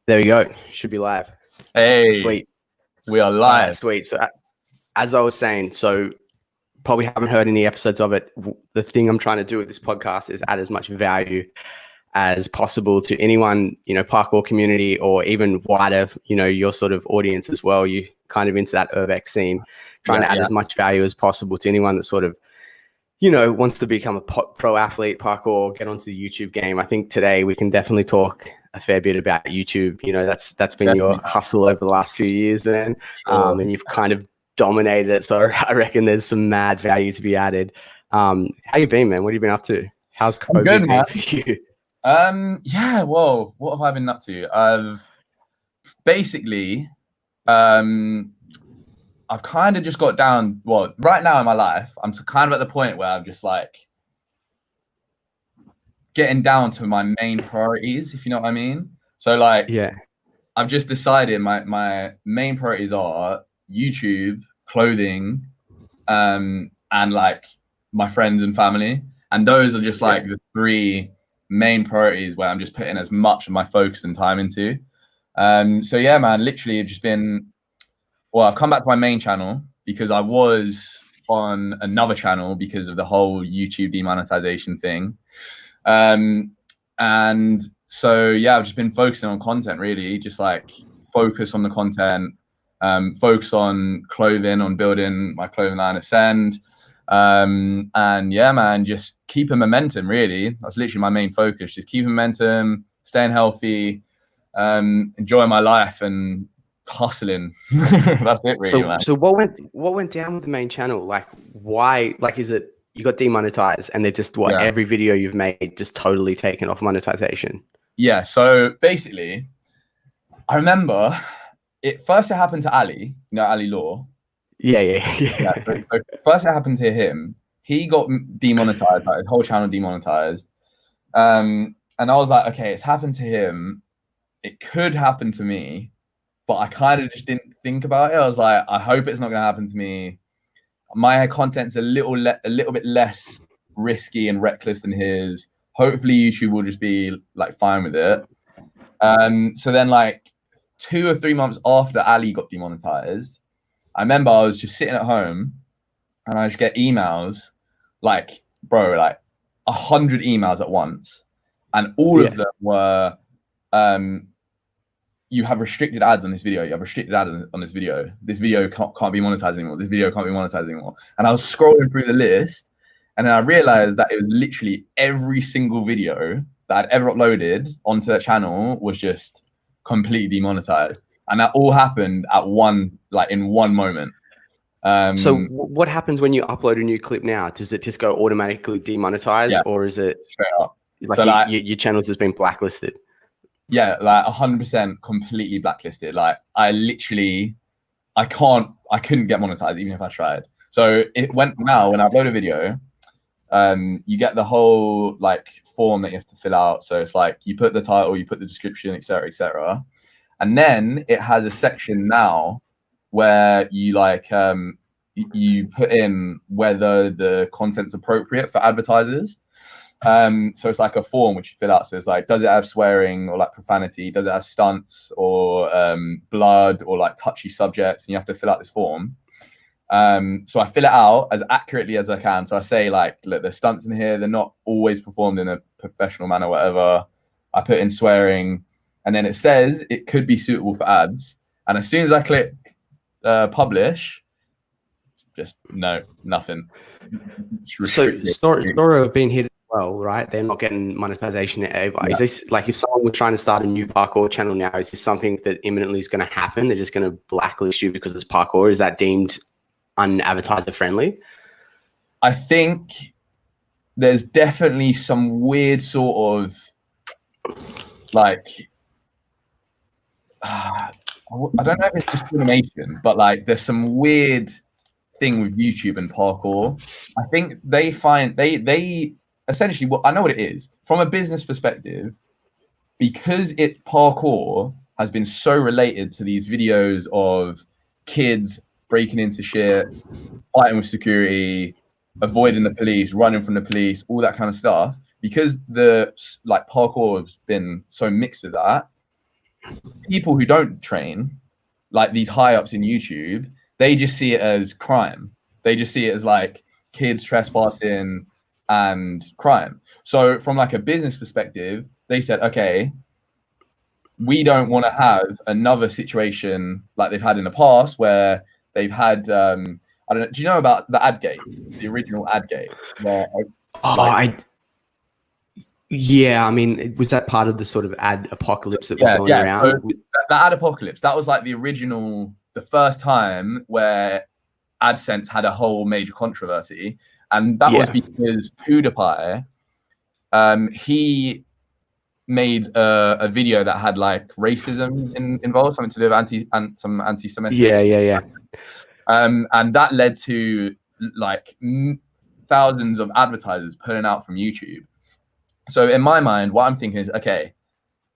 There we go. Should be live. Hey, Sweet. we are live. Sweet. So as I was saying, probably haven't heard any episodes of it. The thing I'm trying to do with this podcast is add as much value as possible to anyone, parkour community or even wider, your sort of audience as well. You kind of into that Urbex scene, trying to add as much value as possible to anyone that sort of, wants to become a pro athlete, parkour, get onto the YouTube game. I think today we can definitely talk a fair bit about YouTube. That's been your hustle over the last few years, man. And you've kind of dominated it. So I reckon there's some mad value to be added. How you been, man? What have you been up to? How's COVID been for you? Yeah, well, what have I been up to? I've basically, I've kind of just got down. Well, right now in my life, I'm kind of at the point where I'm just like getting down to my main priorities, if you know what I mean. So like, yeah, I've just decided my main priorities are YouTube, clothing, and like my friends and family. And those are just like the three main priorities where I'm just putting as much of my focus and time into. So yeah, man, literally I've just been, well, I've come back to my main channel because I was on another channel because of the whole YouTube demonetization thing. And so, yeah, I've just been focusing on content, really, just like focus on the content, focus on clothing, on building my clothing line Ascend. And yeah, man, just keeping momentum, really. That's literally my main focus, just keeping momentum, staying healthy, enjoying my life and hustling. That's it, really, man. So what went down with the main channel? Like, why? Like, is it you got demonetized and they're just every video you've made just totally taken off monetization? Yeah. So basically, I remember it happened to Ali, Ali Law. Yeah. So first it happened to him. He got demonetized, like his whole channel demonetized. And I was like, okay, it's happened to him. It could happen to me. But I kind of just didn't think about it. I was like, I hope it's not going to happen to me. My content's a little bit less risky and reckless than his. Hopefully YouTube will just be like fine with it. So then like 2 or 3 months after Ali got demonetized, I remember I was just sitting at home and I just get emails like, bro, like 100 emails at once. And all of them were, you have restricted ads on this video. You have restricted ads on this video. This video can't be monetized anymore. This video can't be monetized anymore. And I was scrolling through the list and then I realized that it was literally every single video that I'd ever uploaded onto that channel was just completely demonetized. And that all happened at in one moment. So what happens when you upload a new clip now? Does it just go automatically demonetized or is it straight up? Like, so your channel's just been blacklisted? Yeah, like 100% completely blacklisted. Like I couldn't get monetized even if I tried. So when I upload a video, you get the whole like form that you have to fill out. So it's like you put the title, you put the description, etc., etc. And then it has a section now where you like you put in whether the content's appropriate for advertisers. So it's like a form which you fill out. So it's like, does it have swearing or like profanity? Does it have stunts or blood or like touchy subjects? And you have to fill out this form. So I fill it out as accurately as I can. So I say like, look, there's stunts in here. They're not always performed in a professional manner, whatever. I put in swearing and then it says it could be suitable for ads. And as soon as I click publish, just nothing. So Sora have been hit well, right? They're not getting monetization ever. Yeah. Is this like if someone were trying to start a new parkour channel now, is this something that imminently is going to happen? They're just going to blacklist you because it's parkour? Is that deemed unadvertiser friendly? I think there's definitely some weird sort of like, I don't know if it's discrimination, but like there's some weird thing with YouTube and parkour. I think they essentially, I know what it is from a business perspective, because parkour has been so related to these videos of kids breaking into shit, fighting with security, avoiding the police, running from the police, all that kind of stuff. Because the like parkour has been so mixed with that, people who don't train, like these high ups in YouTube, they just see it as crime. They just see it as like kids trespassing and crime. So from like a business perspective, they said, okay, we don't want to have another situation like they've had in the past where they've had I don't know, do you know about the ad gate, the original ad gate, where yeah, I mean, was that part of the sort of ad apocalypse that was going around? So the ad apocalypse, that was like the original, the first time where AdSense had a whole major controversy, and that was because PewDiePie, he made a video that had like racism involved, something to do with some anti-Semitic. Yeah. And that led to like thousands of advertisers pulling out from YouTube. So in my mind, what I'm thinking is, okay,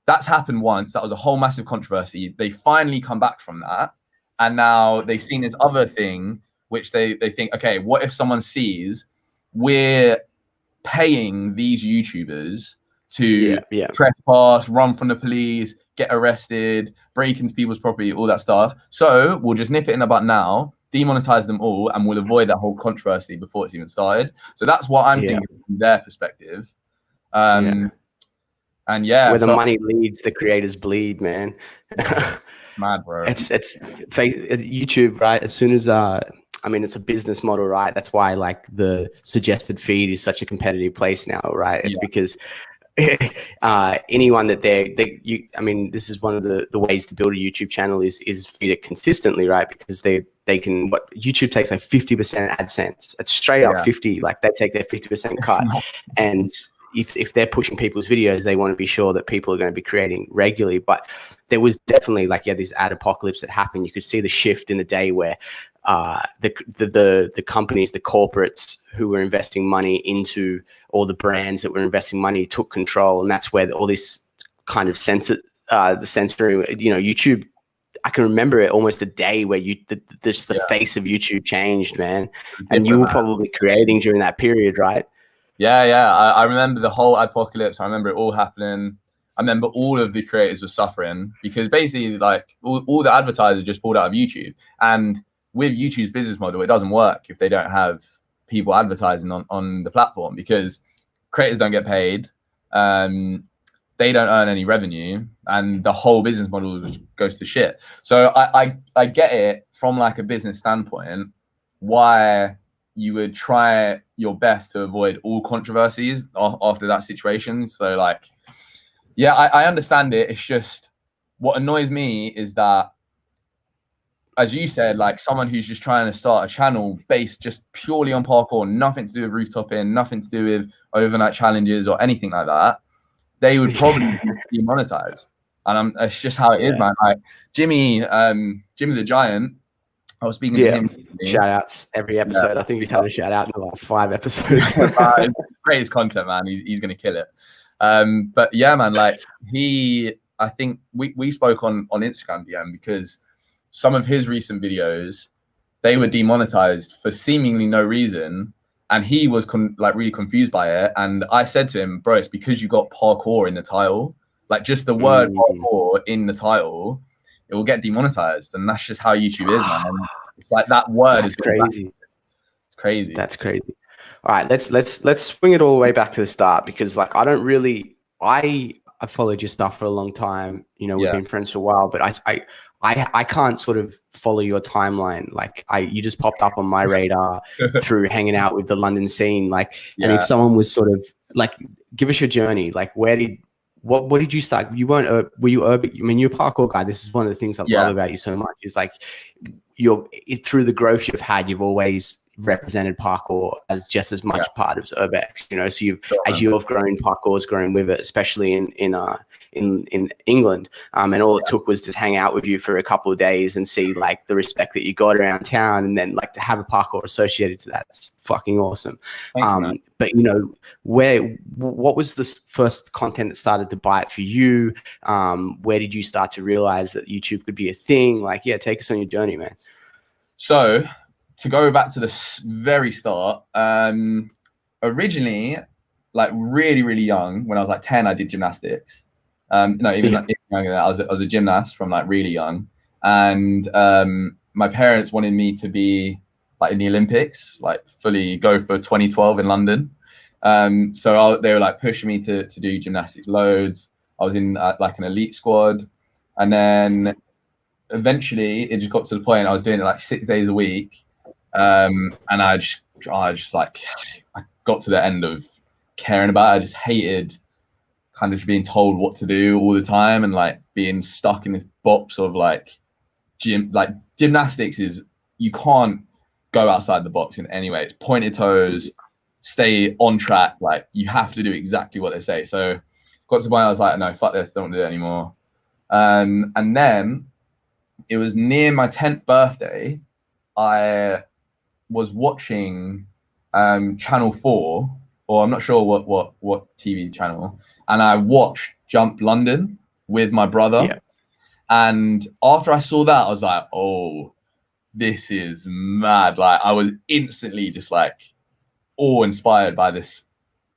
that's happened once. That was a whole massive controversy. They finally come back from that, and now they've seen this other thing, which they think, okay, what if someone sees we're paying these YouTubers to trespass, run from the police, get arrested, break into people's property, all that stuff. So we'll just nip it in the bud now, demonetize them all, and we'll avoid that whole controversy before it's even started. So that's what I'm thinking from their perspective. And where the money leads, the creators bleed, man. It's mad, bro. It's YouTube, right? As soon as I mean, it's a business model, right? That's why like the suggested feed is such a competitive place now, right? It's because anyone that I mean, this is one of the ways to build a YouTube channel is feed it consistently, right? Because they can, what YouTube takes like 50% AdSense. It's straight up 50, like they take their 50% cut. And if they're pushing people's videos, they want to be sure that people are going to be creating regularly. But there was definitely like, this ad apocalypse that happened. You could see the shift in the day where the companies, the corporates who were investing money into all the brands that were investing money took control. And that's where all this kind of the censoring, YouTube, I can remember it almost the day where the face of YouTube changed, man. And you were probably creating during that period, right? Yeah. I remember the whole apocalypse. I remember it all happening. I remember all of the creators were suffering because basically like all the advertisers just pulled out of YouTube. And with YouTube's business model, it doesn't work if they don't have people advertising on the platform, because creators don't get paid. They don't earn any revenue, and the whole business model just goes to shit. So I get it from like a business standpoint, why you would try your best to avoid all controversies after that situation. So like, yeah, I understand it. It's just what annoys me is that, as you said, like someone who's just trying to start a channel based just purely on parkour, nothing to do with rooftopping, nothing to do with overnight challenges or anything like that, they would probably be monetized. And it's just how it is, man. Like Jimmy the Giant, I was speaking to him. Shout outs every episode. I think he's had a shout out in the last 5 episodes. Greatest content, man. He's gonna kill it. But yeah, man, like I think we spoke on Instagram DM because some of his recent videos, they were demonetized for seemingly no reason, and he was really confused by it. And I said to him, bro, it's because you got parkour in the title. Like just the word parkour in the title, it will get demonetized, and that's just how YouTube is, man. And it's like that word is crazy. It's crazy. That's crazy. All right, let's swing it all the way back to the start, because like I followed your stuff for a long time. We've been friends for a while, but I can't sort of follow your timeline. Like you just popped up on my radar through hanging out with the London scene. Like, and if someone was sort of like, give us your journey. Like, what did you start? Were you Urbex? I mean, you're a parkour guy. This is one of the things I love about you so much. Is like through the growth you've had, you've always represented parkour as just as much part of Urbex. So as you've grown, parkour's grown with it, especially in England. And all it took was to hang out with you for a couple of days and see like the respect that you got around town, and then like to have a parkour associated to that. It's fucking awesome. Thanks, but what was the first content that started to bite for you? Where did you start to realize that YouTube could be a thing? Like, take us on your journey, man. So to go back to the very start, originally, like really, really young, when I was like 10, I did gymnastics. No, even younger than that. I was a gymnast from like really young, and my parents wanted me to be like in the Olympics, like fully go for 2012 in London. So they were like pushing me to do gymnastics loads. I was in like an elite squad, and then eventually it just got to the point I was doing it like 6 days a week, and I just like I got to the end of caring about it. I just hated kind of being told what to do all the time and like being stuck in this box of like gymnastics is you can't go outside the box in any way. It's pointed toes, stay on track. Like you have to do exactly what they say. So got to the point I was like, no, fuck this, don't do it anymore. And then it was near my 10th birthday. I was watching Channel 4, or I'm not sure what TV channel, and I watched Jump London with my brother. Yeah. And after I saw that, I was like, oh, this is mad. Like I was instantly just like awe-inspired by this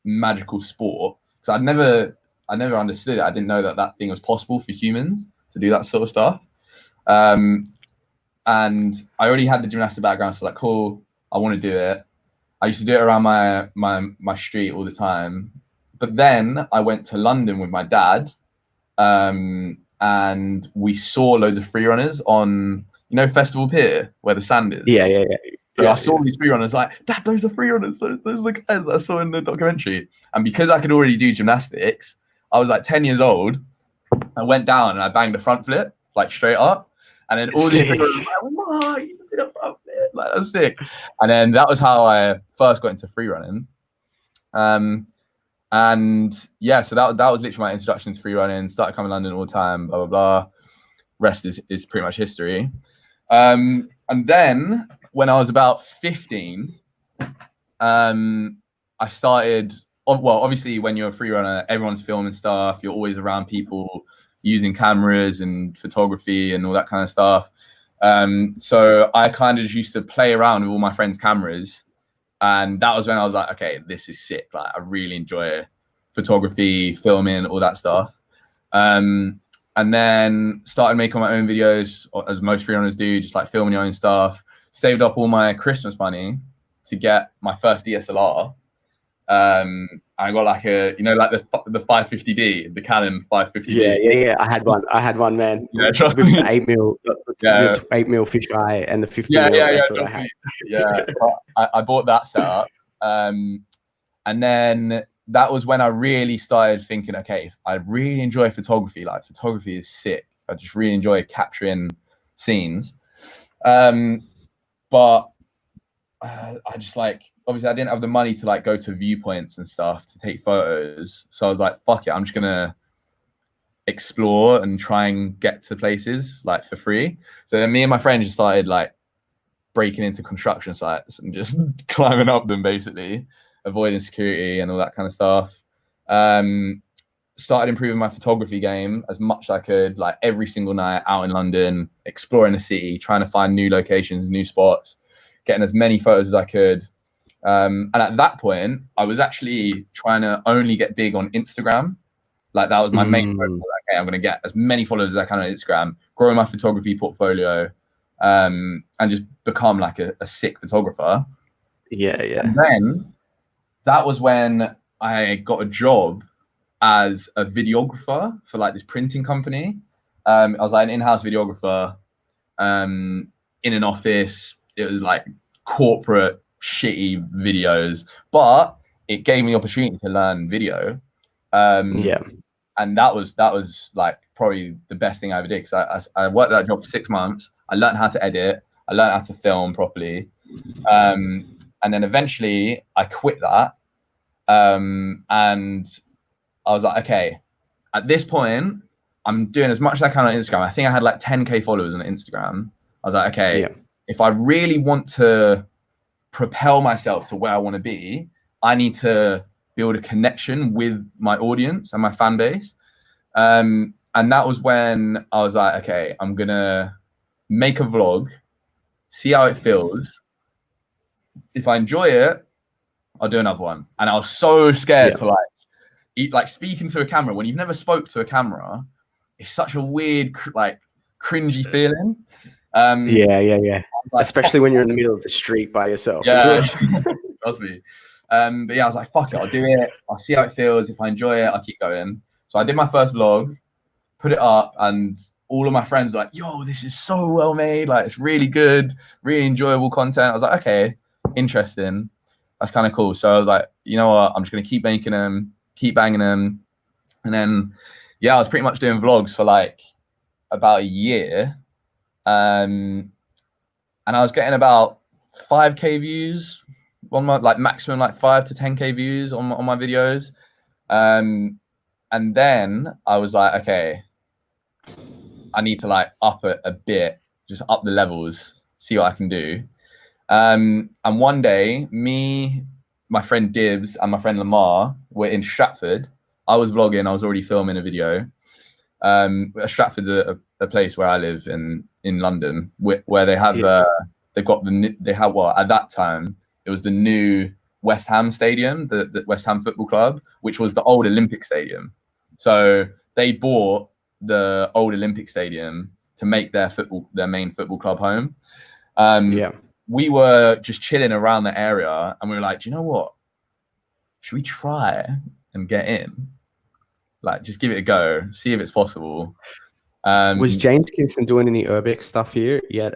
magical sport. Because I never understood it. I didn't know that thing was possible for humans to do that sort of stuff. And I already had the gymnastic background, so like, cool, I want to do it. I used to do it around my street all the time. But then I went to London with my dad, and we saw loads of free runners on, Festival Pier where the sand is. Yeah. So I saw these free runners, like, Dad, those are free runners. Those are the guys I saw in the documentary. And because I could already do gymnastics, I was like 10 years old. I went down and I banged a front flip, like straight up. And then all these free runners were like, oh, you did a front flip. Like, that's sick. And then that was how I first got into free running. And yeah, so that was literally my introduction to free running. Started coming to London all the time, blah, blah, blah. Rest is pretty much history. And then when I was about 15, I started, well, obviously when you're a free runner, everyone's filming stuff. You're always around people using cameras and photography and all that kind of stuff. So I kind of just used to play around with all my friends' cameras. And that was when I was like, okay, this is sick. Like, I really enjoy photography, filming, all that stuff. And then started making my own videos, as most free runners do, just like filming your own stuff. Saved up all my Christmas money to get my first DSLR. I got like like the 550D, the Canon 550D. Yeah. I had one, man. Yeah, with the 8mm, the 8mm fisheye and the 50mm. That's what I had. Yeah, I bought that setup, and then that was when I really started thinking, okay, I really enjoy photography. Like, photography is sick. I just really enjoy capturing scenes, but I just like, obviously I didn't have the money to like go to viewpoints and stuff to take photos. So I was like, fuck it, I'm just gonna explore and try and get to places like for free. So then me and my friend just started like breaking into construction sites and just climbing up them, basically avoiding security and all that kind of stuff. Started improving my photography game as much as I could, like every single night out in London, exploring the city, trying to find new locations, new spots, getting as many photos as I could. And at that point, I was actually trying to only get big on Instagram. Like, that was my main focus. Okay, I'm going to get as many followers as I can on Instagram, grow my photography portfolio, and just become like a sick photographer. Yeah. And then that was when I got a job as a videographer for like this printing company. I was like an in-house videographer in an office. It was like corporate shitty videos, but it gave me the opportunity to learn video. And that was like probably the best thing I ever did, because I worked that job for 6 months. I learned how to edit. I learned how to film properly. And then eventually I quit that. And I was like, okay, at this point, I'm doing as much as I can on Instagram. I think I had like 10K followers on Instagram. I was like, okay, if I really want to propel myself to where I want to be, I need to build a connection with my audience and my fan base. And that was when I was like, okay, I'm going to make a vlog, see how it feels. If I enjoy it, I'll do another one. And I was so scared to like like speaking to a camera when you've never spoke to a camera, it's such a weird, like cringy feeling. Yeah. Like, Especially when you're in the middle of the street by yourself. yeah, trust me. But yeah, I was like, fuck it, I'll do it. I'll see how it feels. If I enjoy it, I'll keep going. So I did my first vlog, put it up, and all of my friends were like, yo, this is so well made. Like, it's really good, really enjoyable content. I was like, okay, interesting. That's kind of cool. So I was like, you know what? I'm just going to keep making them, keep banging them. And then, yeah, I was pretty much doing vlogs for like about a year. And I was getting about 5K views on my, like maximum like 5 to 10K views on my videos. And then I was like, okay, I need to like up it a bit, just up the levels, see what I can do. And one day, me, my friend Dibs, and my friend Lamar were in Stratford. I was vlogging. I was already filming a video. Stratford's a place where I live in London, where they have they've got well, at that time it was the new West Ham stadium, the West Ham Football Club, which was the old Olympic Stadium. So they bought the old Olympic Stadium to make their main football club home. We were just chilling around the area, and we were like, do you know what? Should we try and get in? Like, just give it a go, see if it's possible. Was James Kingston doing any Urbex stuff here yet?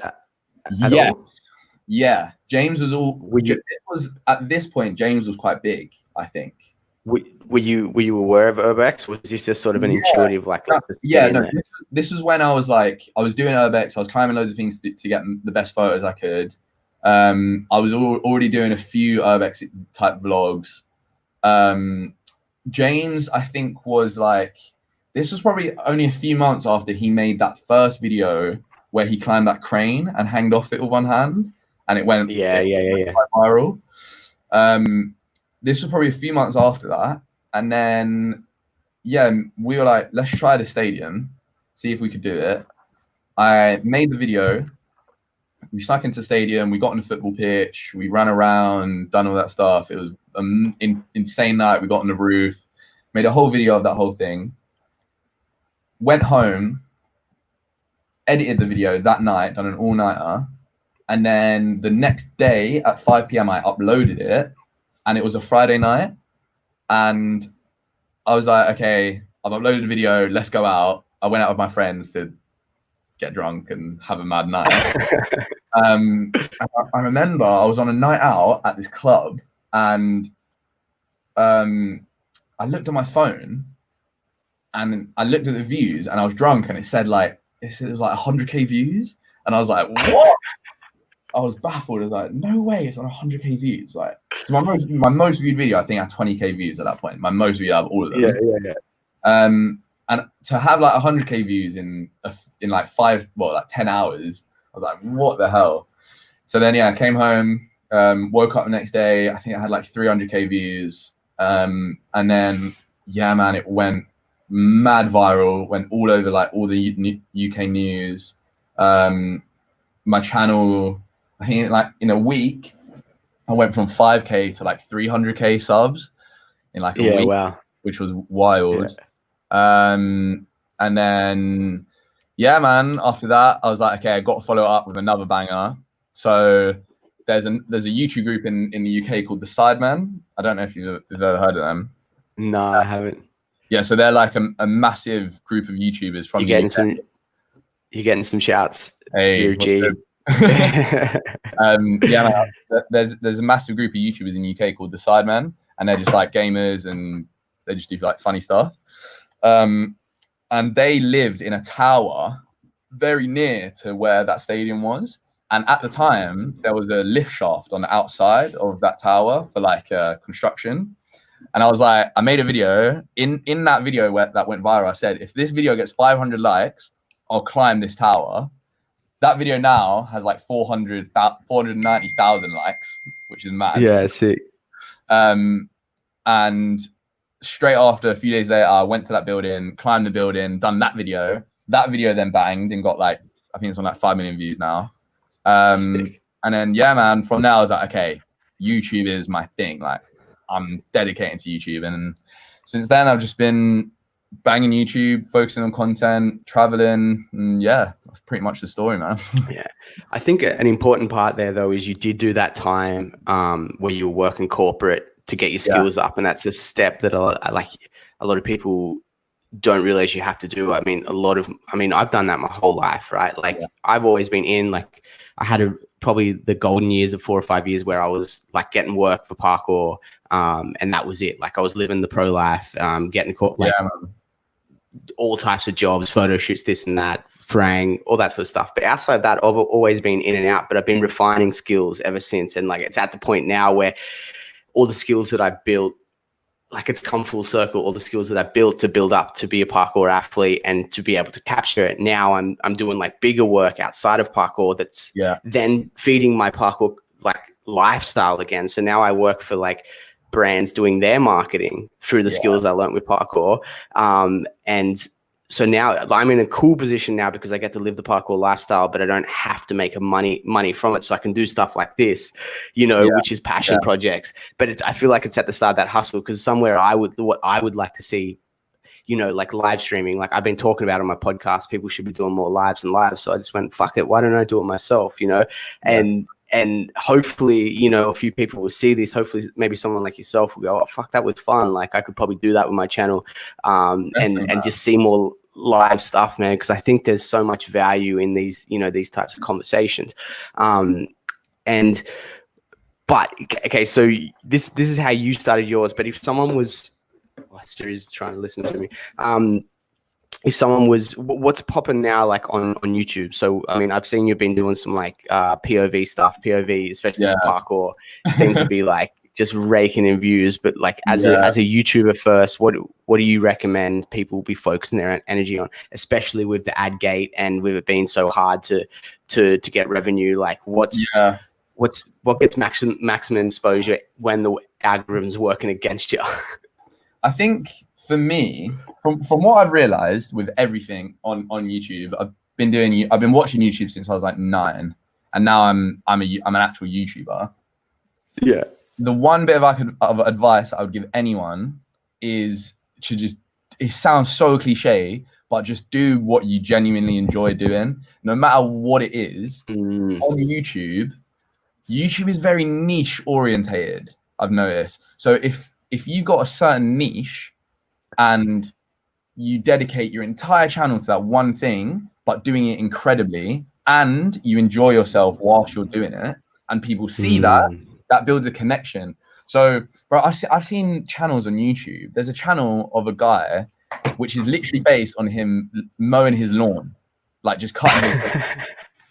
Yeah, yeah. James was at this point. James was quite big, I think. Were you aware of Urbex? Was this just sort of an intuitive like? This was when I was like, I was doing Urbex. I was climbing loads of things to get the best photos I could. I was already doing a few Urbex type vlogs. James, I think, was like, this was probably only a few months after he made that first video where he climbed that crane and hanged off it with one hand, and it went quite viral. This was probably a few months after that, and then we were like, let's try the stadium, see if we could do it. I made the video. We snuck into the stadium. We got on the football pitch. We ran around, done all that stuff. It was an insane night. We got on the roof, made a whole video of that whole thing. Went home, edited the video that night, done an all-nighter. And then the next day at 5 p.m. I uploaded it, and it was a Friday night. And I was like, okay, I've uploaded the video. Let's go out. I went out with my friends to get drunk and have a mad night. I remember I was on a night out at this club, and I looked at my phone, and I looked at the views, and I was drunk, and it said like, it was like 100K views, and I was like, what? I was baffled. I was like, no way, it's on 100K views. Like, so my most viewed video, I think, had 20K views at that point. My most viewed out of all of them. Yeah. And to have like 100K views in like 10 hours, I was like, what the hell? So then, I came home, woke up the next day. I think I had like 300K views. And then, man, it went mad viral, went all over like all the UK news. My channel, I think like in a week, I went from 5K to like 300K subs in like a week, wow. which was wild. And then, man, after that, I was like, okay, I got to follow up with another banger. So there's a YouTube group in the UK called The Sidemen. I don't know if you've ever heard of them. No, I haven't. Yeah, so they're like a massive group of YouTubers from the UK. You're getting some shouts. Hey, G. Man, there's a massive group of YouTubers in the UK called The Sidemen, and they're just like gamers, and they just do like funny stuff. And they lived in a tower very near to where that stadium was. And at the time, there was a lift shaft on the outside of that tower for like construction. And I was like, I made a video. In that video that went viral, I said, if this video gets 500 likes, I'll climb this tower. That video now has like 490,000 likes, which is mad. Yeah, sick. And straight after, a few days later, I went to that building, climbed the building, done that video. That video then banged and got like, I think it's on like 5 million views now. And then, man, from there I was like, okay, YouTube is my thing. Like, I'm dedicating to YouTube. And since then, I've just been banging YouTube, focusing on content, traveling, and yeah, that's pretty much the story, man. Yeah, I think an important part there though is you did do that time where you were working corporate to get your skills up, and that's a step that a lot of people don't realize you have to do. I mean, I've done that my whole life, right? Like I've always been in, like I had probably the golden years of 4 or 5 years where I was like getting work for Parkour, and that was it. Like I was living the pro life, getting caught, like all types of jobs, photo shoots, this and that, fraying, all that sort of stuff. But outside of that, I've always been in and out, but I've been refining skills ever since. And like, it's at the point now where all the skills that I built, like it's come full circle, all the skills that I built to build up to be a parkour athlete and to be able to capture it. Now I'm doing like bigger work outside of parkour that's then feeding my parkour like lifestyle again. So now I work for like brands doing their marketing through the skills I learned with parkour. And so now I'm in a cool position now because I get to live the parkour lifestyle, but I don't have to make money from it. So I can do stuff like this, you know, which is passion projects. But I feel like it's at the start of that hustle, because somewhere what I would like to see, you know, like live streaming, like I've been talking about on my podcast, people should be doing more lives and lives. So I just went, fuck it, why don't I do it myself, you know? And hopefully, you know, a few people will see this. Hopefully, maybe someone like yourself will go, oh, fuck, that was fun. Like I could probably do that with my channel, and just see more live stuff, man. Because I think there's so much value in these, you know, these types of conversations. But okay, so this is how you started yours. But if someone was, Siri's trying to listen to me. If someone was, what's popping now, like on YouTube? So, I mean, I've seen you've been doing some like POV stuff, especially in parkour, seems to be like just raking in views. But like as a YouTuber first, what do you recommend people be focusing their energy on, especially with the ad gate and with it being so hard to get revenue? Like what gets maximum exposure when the algorithm's working against you? I think for me, from what I've realized with everything on YouTube, I've been watching YouTube since I was like 9, and now I'm an actual YouTuber. Yeah. The one bit of advice I would give anyone is to just, it sounds so cliche, but just do what you genuinely enjoy doing, no matter what it is. On YouTube is very niche orientated, I've noticed. So if you got a certain niche and you dedicate your entire channel to that one thing, but doing it incredibly, and you enjoy yourself whilst you're doing it, and people see that builds a connection. So, bro, I've seen channels on YouTube. There's a channel of a guy which is literally based on him mowing his lawn, like just cutting his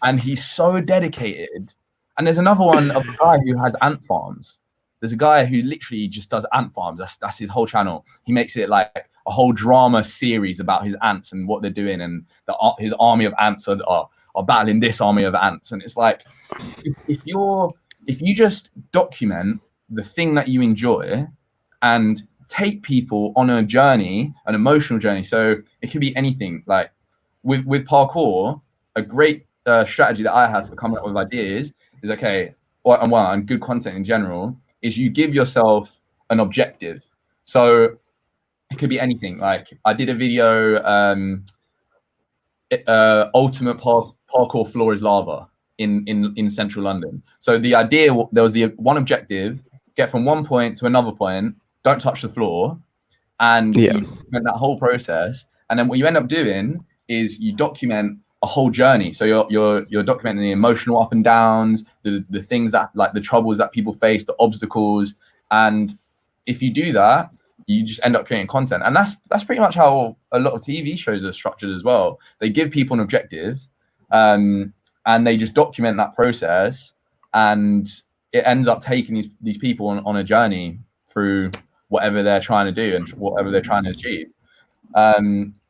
and he's so dedicated. And there's another one of a guy who has ant farms. There's a guy who literally just does ant farms. That's his whole channel. He makes it like a whole drama series about his ants and what they're doing, and his army of ants are battling this army of ants. And it's like, if you just document the thing that you enjoy and take people on a journey, an emotional journey. So it could be anything. Like with parkour, a great strategy that I have for coming up with ideas is, okay, and good content in general, is you give yourself an objective. So it could be anything. Like I did a video, ultimate parkour floor is lava in central London. So the idea, there was the one objective, get from one point to another point, don't touch the floor, and you document that whole process. And then what you end up doing is you document a whole journey. So you're documenting the emotional up and downs, the things that, like the troubles that people face, the obstacles. And if you do that, you just end up creating content. And that's pretty much how a lot of TV shows are structured as well. They give people an objective, and they just document that process, and it ends up taking these people on a journey through whatever they're trying to do and whatever they're trying to achieve.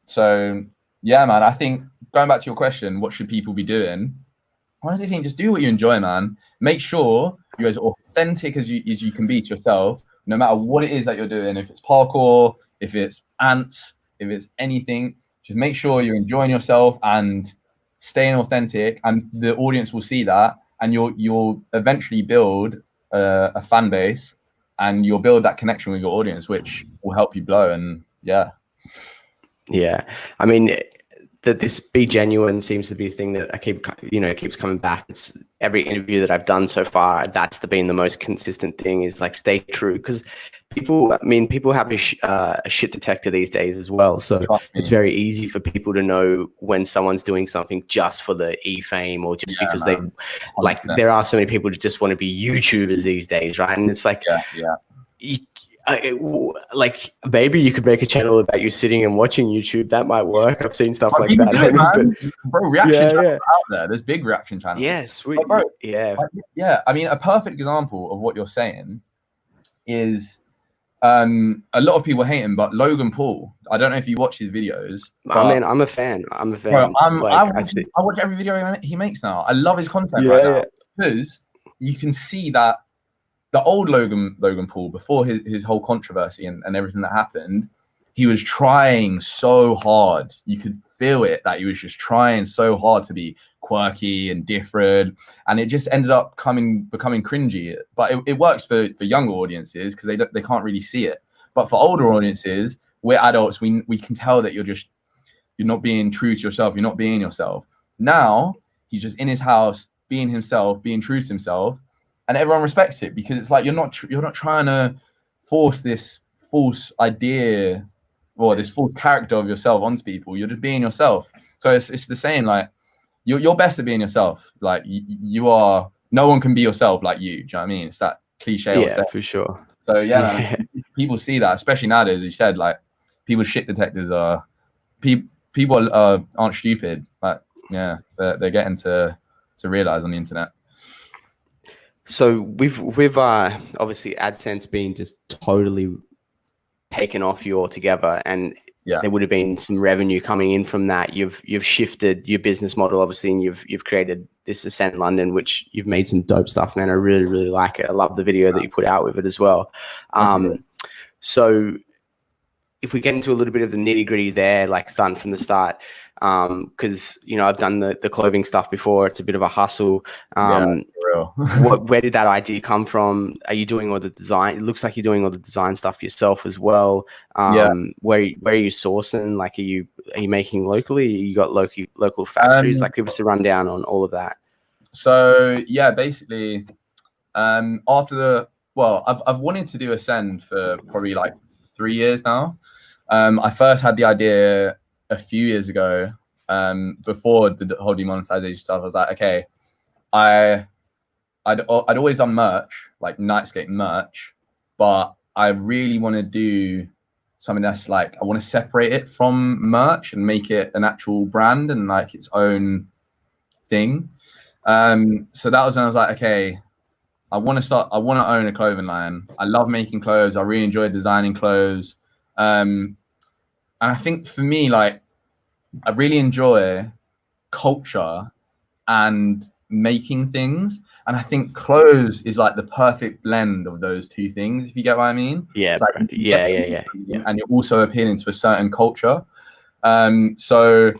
So yeah, man, I think going back to your question, what should people be doing? I honestly think just do what you enjoy, man. Make sure you're as authentic as you can be to yourself, no matter what it is that you're doing. If it's parkour, if it's ants, if it's anything, just make sure you're enjoying yourself and staying authentic, and the audience will see that, and you'll eventually build a fan base and you'll build that connection with your audience, which will help you blow. And yeah. I mean, that this be genuine seems to be a thing that I keep, keeps coming back. It's every interview that I've done so far. That's been the most consistent thing, is like, stay true. Because people have a shit detector these days as well. So it's very easy for people to know when someone's doing something just for the e-fame, or just because they like, there are so many people who just want to be YouTubers these days, right? And it's like, like, maybe you could make a channel about you sitting and watching YouTube. That might work. I've seen stuff like that. Bro, reaction channels out there. There's big reaction channels. Yes, yeah. I mean, a perfect example of what you're saying is a lot of people hate him, but Logan Paul. I don't know if you watch his videos. I'm a fan. Bro, I watch every video he makes now. I love his content now, because you can see that the old Logan Paul, before his whole controversy and everything that happened, he was trying so hard. You could feel it, that he was just trying so hard to be quirky and different, and it just ended up becoming cringy. But it works for younger audiences, because they can't really see it. But for older audiences, we're adults. We can tell that you're not being true to yourself. You're not being yourself. Now he's just in his house, being himself, being true to himself. And everyone respects it, because it's like, you're not trying to force this false idea or this false character of yourself onto people. You're just being yourself. So it's the same. Like, you're best at being yourself. Like, you are. No one can be yourself like you. Do you know what I mean? It's that cliche. Yeah, for sure. So man, people see that, especially nowadays. As you said, like, people's shit detectors are people aren't stupid. Like, yeah, they're getting to realize on the internet. So we've obviously AdSense been just totally taken off you altogether, and there would have been some revenue coming in from that. You've shifted your business model, obviously, and you've created this Ascent London, which you've made some dope stuff, man. I really, really like it. I love the video that you put out with it as well. So if we get into a little bit of the nitty gritty there, like starting from the start, because I've done the clothing stuff before. It's a bit of a hustle. Where did that idea come from? Are you doing all the design? It looks like you're doing all the design stuff yourself as well. Where are you sourcing? Like, are you making locally? You got local factories? Like, give us a rundown on all of that. So yeah, basically, I've wanted to do Ascend for probably like 3 years now. I first had the idea a few years ago, before the whole demonetization stuff. I was like, okay, I'd always done merch, like NightScape merch, but I really want to do something that's like, I want to separate it from merch and make it an actual brand and like its own thing. So that was when I was like, okay, I want to own a clothing line. I love making clothes. I really enjoy designing clothes. And I think for me, like, I really enjoy culture and making things, and I think clothes is like the perfect blend of those two things, if you get what I mean. Yeah, like, yeah. And you're also appealing to a certain culture. So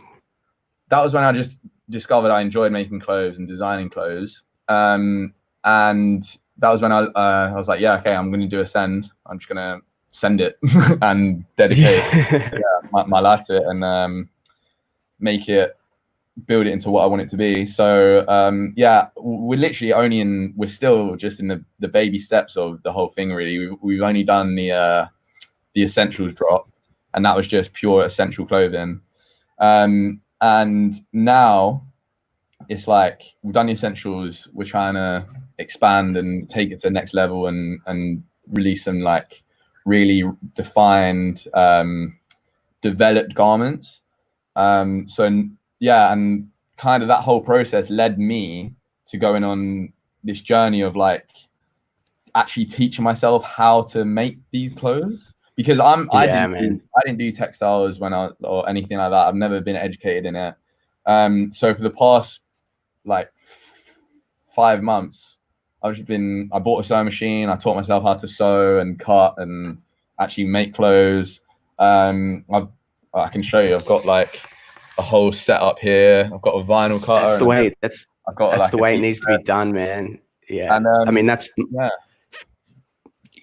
that was when I just discovered I enjoyed making clothes and designing clothes. And that was when I was like, yeah, okay, I'm going to do Ascend. I'm just going to send it and dedicate my life to it, and build it into what I want it to be. So we're still just in the baby steps of the whole thing, really. We've only done the essentials drop, and that was just pure essential clothing. And now it's like, we've done the essentials, we're trying to expand and take it to the next level and release some like really defined, developed garments. And kind of that whole process led me to going on this journey of like actually teaching myself how to make these clothes, because I didn't do textiles or anything like that. I've never been educated in it. So for the past like 5 months, I bought a sewing machine. I taught myself how to sew and cut and actually make clothes. I can show you. I've got like a whole setup here. I've got a vinyl cutter. That's the way. That's the way it needs to be done, man. Yeah. And I mean,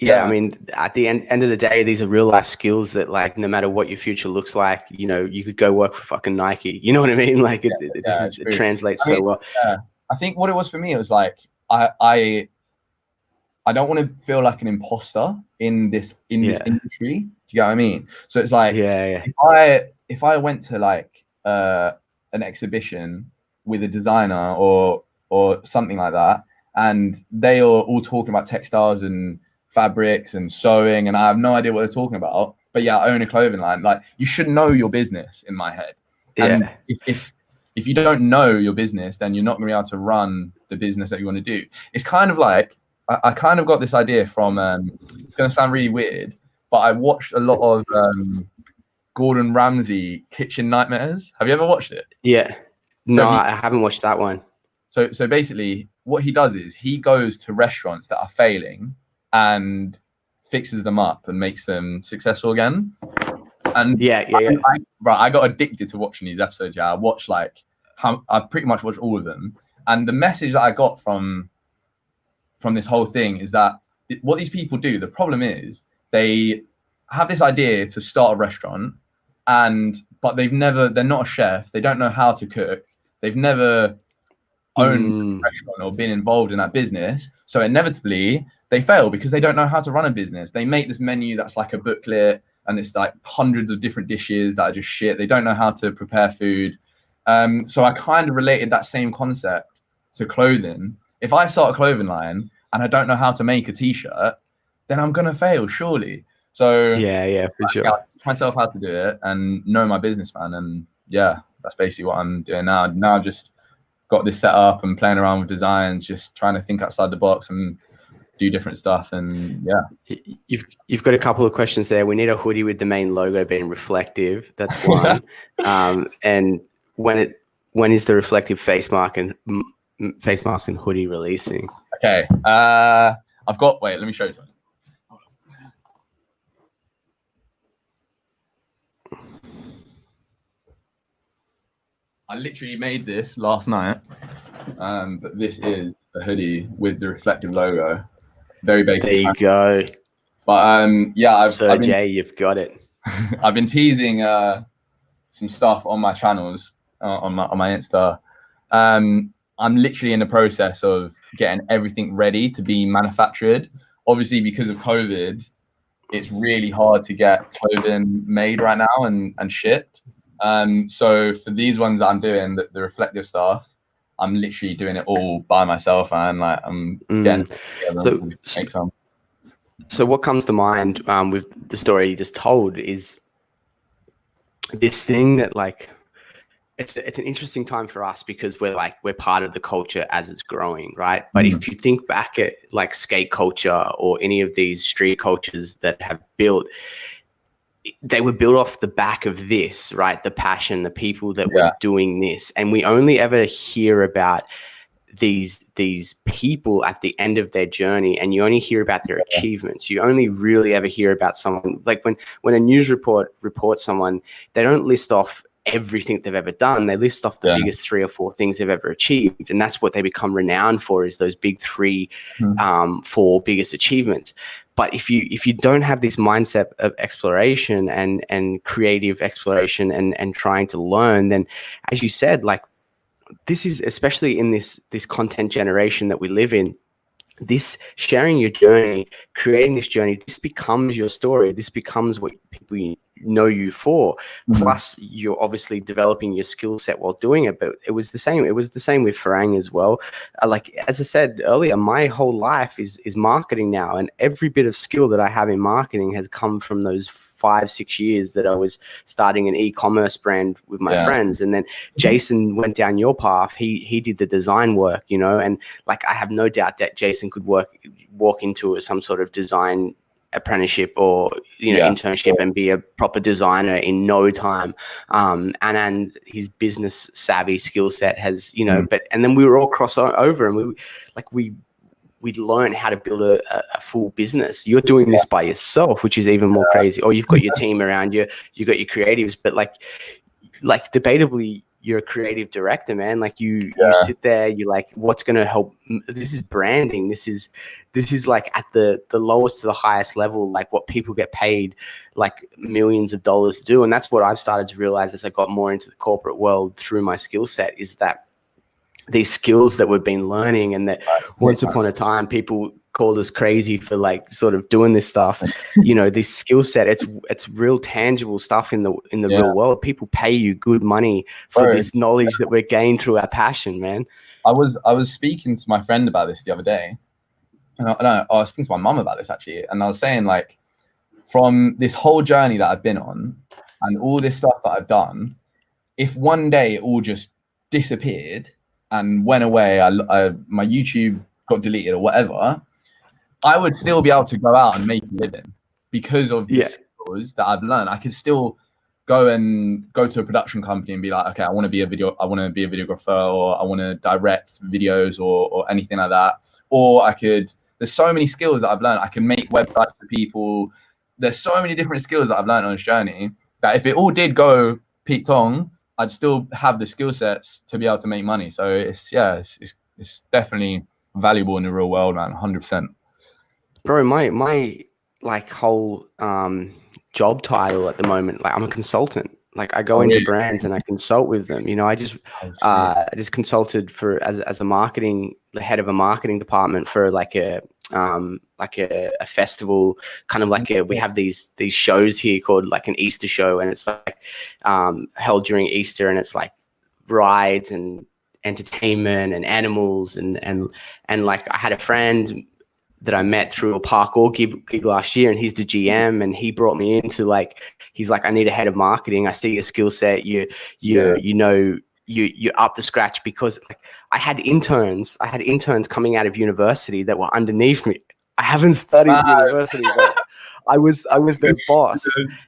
Yeah, I mean, at the end of the day, these are real life skills that, like, no matter what your future looks like, you know, you could go work for fucking Nike. You know what I mean? Like, it translates so well. Yeah, I think what it was for me, it was like I don't want to feel like an imposter in this industry. Do you get what I mean? So it's like, if I went to like an exhibition with a designer or something like that, and they are all talking about textiles and fabrics and sewing, and I have no idea what they're talking about, but yeah, I own a clothing line. Like, you should know your business in my head. And if you don't know your business, then you're not going to be able to run the business that you want to do. It's kind of like, I kind of got this idea from, it's going to sound really weird, but I watched a lot of Gordon Ramsay Kitchen Nightmares. Have you ever watched it? Yeah. No, I haven't watched that one. So basically what he does is he goes to restaurants that are failing and fixes them up and makes them successful again. And I got addicted to watching these episodes. Yeah, I watched I pretty much watched all of them. And the message that I got from this whole thing is that what these people do, the problem is they have this idea to start a restaurant, but they're not a chef. They don't know how to cook. They've never owned a restaurant or been involved in that business. So inevitably they fail because they don't know how to run a business. They make this menu that's like a booklet, and it's like hundreds of different dishes that are just shit. They don't know how to prepare food. So I kind of related that same concept to clothing. If I start a clothing line and I don't know how to make a t-shirt, then I'm going to fail, surely. So for sure. I teach myself how to do it and know my business, man. And yeah, that's basically what I'm doing now. Now I've just got this set up and playing around with designs, just trying to think outside the box and do different stuff. And yeah, you've got a couple of questions there. We need a hoodie with the main logo being reflective. That's one. And when is the reflective face mask and hoodie releasing? Okay, I've got. Wait, let me show you something. I literally made this last night, but this is a hoodie with the reflective logo. Very basic. There you go. But yeah, Jay, you've got it. I've been teasing some stuff on my channels, on my Insta. I'm literally in the process of getting everything ready to be manufactured. Obviously, because of COVID, it's really hard to get clothing made right now and shipped. So for these ones that I'm doing, the reflective stuff, I'm literally doing it all by myself, and like I'm getting together. So what comes to mind with the story you just told is this thing that, like, it's an interesting time for us because we're part of the culture as it's growing, right? But if you think back at like skate culture or any of these street cultures that have built, they were built off the back of this, right? The passion, the people that were doing this. And we only ever hear about these people at the end of their journey, and you only hear about their achievements. You only really ever hear about someone, like when a news report reports someone, they don't list off everything they've ever done. They list off the biggest 3 or 4 things they've ever achieved. And that's what they become renowned for, is those big 3, 4 biggest achievements. But if you don't have this mindset of exploration and creative exploration and trying to learn, then, as you said, like, this is, especially in this content generation that we live in, this sharing your journey, creating this journey, this becomes your story. This becomes what people know you for. Plus, you're obviously developing your skill set while doing it. But it was the same. It was the same with Farang as well. Like, as I said earlier, my whole life is marketing now, and every bit of skill that I have in marketing has come from those 5-6 years that I was starting an e-commerce brand with my friends. And then Jason went down your path. He did the design work, you know, and like, I have no doubt that Jason could walk into some sort of design apprenticeship or, you know, internship and be a proper designer in no time. And his business savvy skill set has, you know, and then we were all cross over, and we'd learn how to build a full business. You're doing this by yourself, which is even more crazy. Or you've got your team around you, you've got your creatives, but like debatably, you're a creative director, man. Like you sit there, you're like, what's going to help? This is branding. This is like at the lowest to the highest level, like what people get paid like millions of dollars to do. And that's what I've started to realize as I got more into the corporate world through my skill set, is that these skills that we've been learning, and that once upon a time people called us crazy for like sort of doing this stuff, you know, this skill set, it's real tangible stuff in the real world. People pay you good money for this knowledge that we're gained through our passion, man. I was speaking to my friend about this the other day, and I was speaking to my mum about this actually, and I was saying, like, from this whole journey that I've been on and all this stuff that I've done, if one day it all just disappeared and went away, my YouTube got deleted or whatever, I would still be able to go out and make a living because of the skills that I've learned. I could still go to a production company and be like, okay, I want to be a videographer, or I want to direct videos or anything like that. Or there's so many skills that I've learned. I can make websites for people. There's so many different skills that I've learned on this journey that if it all did go Pete Tong, I'd still have the skill sets to be able to make money. So it's definitely valuable in the real world, man. 100%. Bro, my like whole job title at the moment, like I'm a consultant. Like I go into brands and I consult with them. You know, I just consulted as the head of a marketing department for like a festival, kind of like we have these shows here called like an Easter show, and it's like held during Easter, and it's like rides and entertainment and animals and like I had a friend that I met through a parkour gig last year, and he's the GM, and he brought me into like, he's like, I need a head of marketing. I see your skill set. You're up to scratch, because like I had interns coming out of university that were underneath me. I haven't studied university, but I was their boss,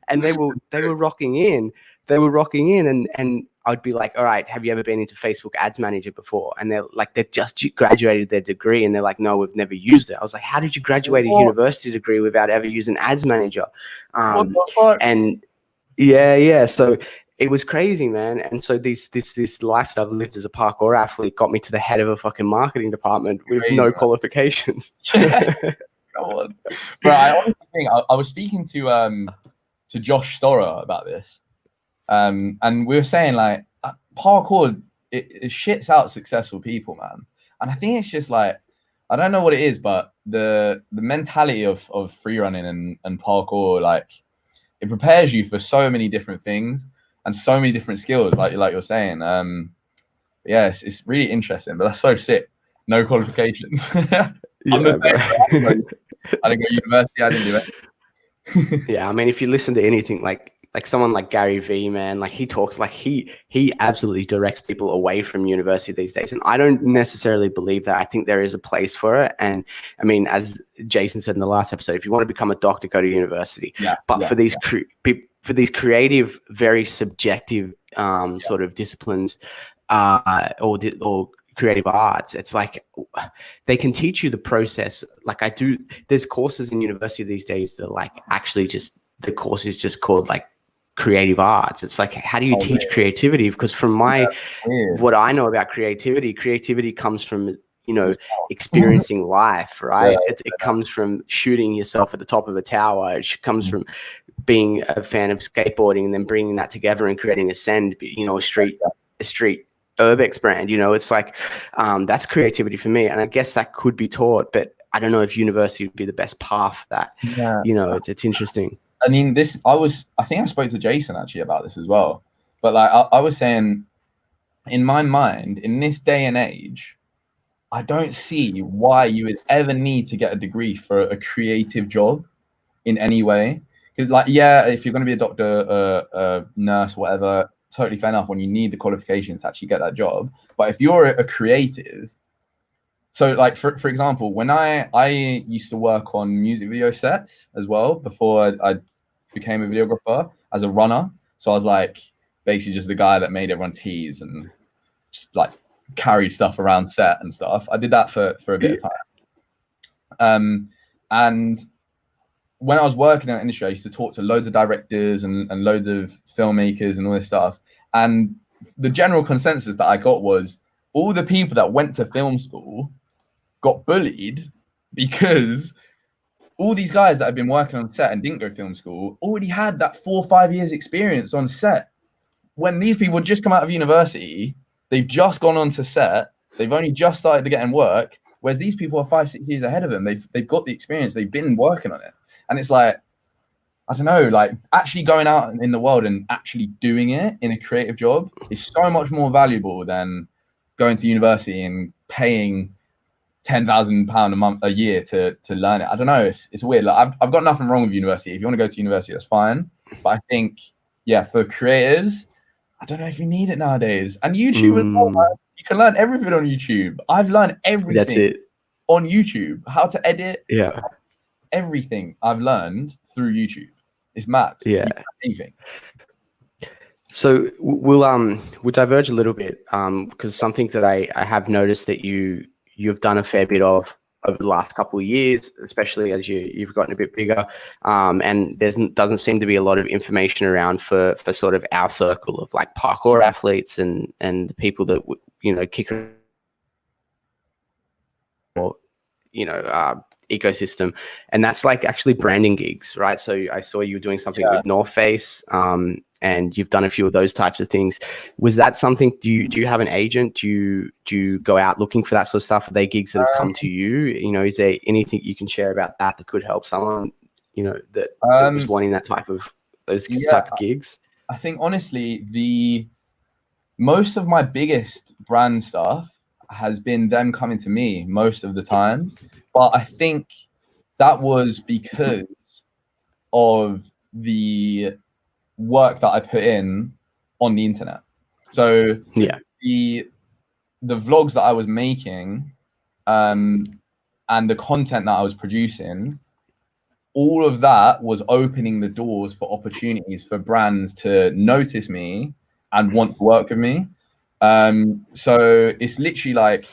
and they were rocking in. And I'd be like, all right, have you ever been into Facebook Ads Manager before? And they're like, they just graduated their degree, and they're like, no, we've never used it. I was like, how did you graduate a university degree without ever using Ads Manager? What the fuck? And yeah. So it was crazy, man. And so this life that I've lived as a parkour athlete got me to the head of a fucking marketing department with no qualifications. Come on. Bro, I honestly think I was speaking to Josh Storer about this. And we were saying like parkour, it shits out successful people, man. And I think it's just like, I don't know what it is, but the mentality of free running and parkour, like it prepares you for so many different things and so many different skills, like you're saying. It's really interesting, but that's so sick. No qualifications. I didn't go to university. I didn't do it. Yeah, I mean, if you listen to anything like someone like Gary Vee, man, like he talks like he absolutely directs people away from university these days. And I don't necessarily believe that. I think there is a place for it. And I mean, as Jason said in the last episode, if you want to become a doctor, go to university. For these creative, very subjective sort of disciplines or creative arts, it's like they can teach you the process. Like there's courses in university these days that are like actually just, the course is just called like creative arts. It's like, how do you teach creativity? Because from what I know about creativity comes from, you know, experiencing life, right? It comes from shooting yourself at the top of a tower. It comes from being a fan of skateboarding and then bringing that together and creating Ascent, you know, a street Urbex brand. You know, it's like that's creativity for me, and I guess that could be taught, but I don't know if university would be the best path for that. You know, it's interesting. I mean, I think I spoke to Jason actually about this as well. But like I was saying, in my mind, in this day and age, I don't see why you would ever need to get a degree for a creative job in any way. Because like, yeah, if you're going to be a doctor, a nurse, whatever, totally fair enough when you need the qualifications to actually get that job. But if you're a creative, so like for example, when I used to work on music video sets as well before I became a videographer as a runner. So I was like basically just the guy that made everyone tease and like carried stuff around set and stuff. I did that for a bit of time. And when I was working in that industry, I used to talk to loads of directors and loads of filmmakers and all this stuff. And the general consensus that I got was all the people that went to film school got bullied because all these guys that had been working on set and didn't go film school already had that 4 or 5 years experience on set. When these people just come out of university, they've just gone on to set, they've only just started to get in work, whereas these people are 5, 6 years ahead of them. They've got the experience, they've been working on it. And it's like, I don't know, like actually going out in the world and actually doing it in a creative job is so much more valuable than going to university and paying £10,000 a year to learn it. I don't know. It's weird. Like I've got nothing wrong with university. If you want to go to university, that's fine. But I think, yeah, for creatives, I don't know if you need it nowadays. And YouTube as well, man. You can learn everything on YouTube. I've learned everything on YouTube. How to edit. Yeah. Everything I've learned through YouTube. It's mad. Yeah. Anything. So we'll diverge a little bit because something that I have noticed that you've done a fair bit of over the last couple of years, especially as you've gotten a bit bigger, and doesn't seem to be a lot of information around for sort of our circle of like parkour athletes and the people that kick or ecosystem, and that's like actually branding gigs, right? So I saw you doing something with North Face, and you've done a few of those types of things. Was that something? Do you have an agent? Do you go out looking for that sort of stuff? Are they gigs that have come to you? Is there anything you can share about that could help someone that was wanting that type of type of gigs? I think honestly, most of my biggest brand stuff has been them coming to me most of the time. But I think that was because of the work that I put in on the internet. So the vlogs that I was making and the content that I was producing, all of that was opening the doors for opportunities for brands to notice me and want to work with me. So it's literally like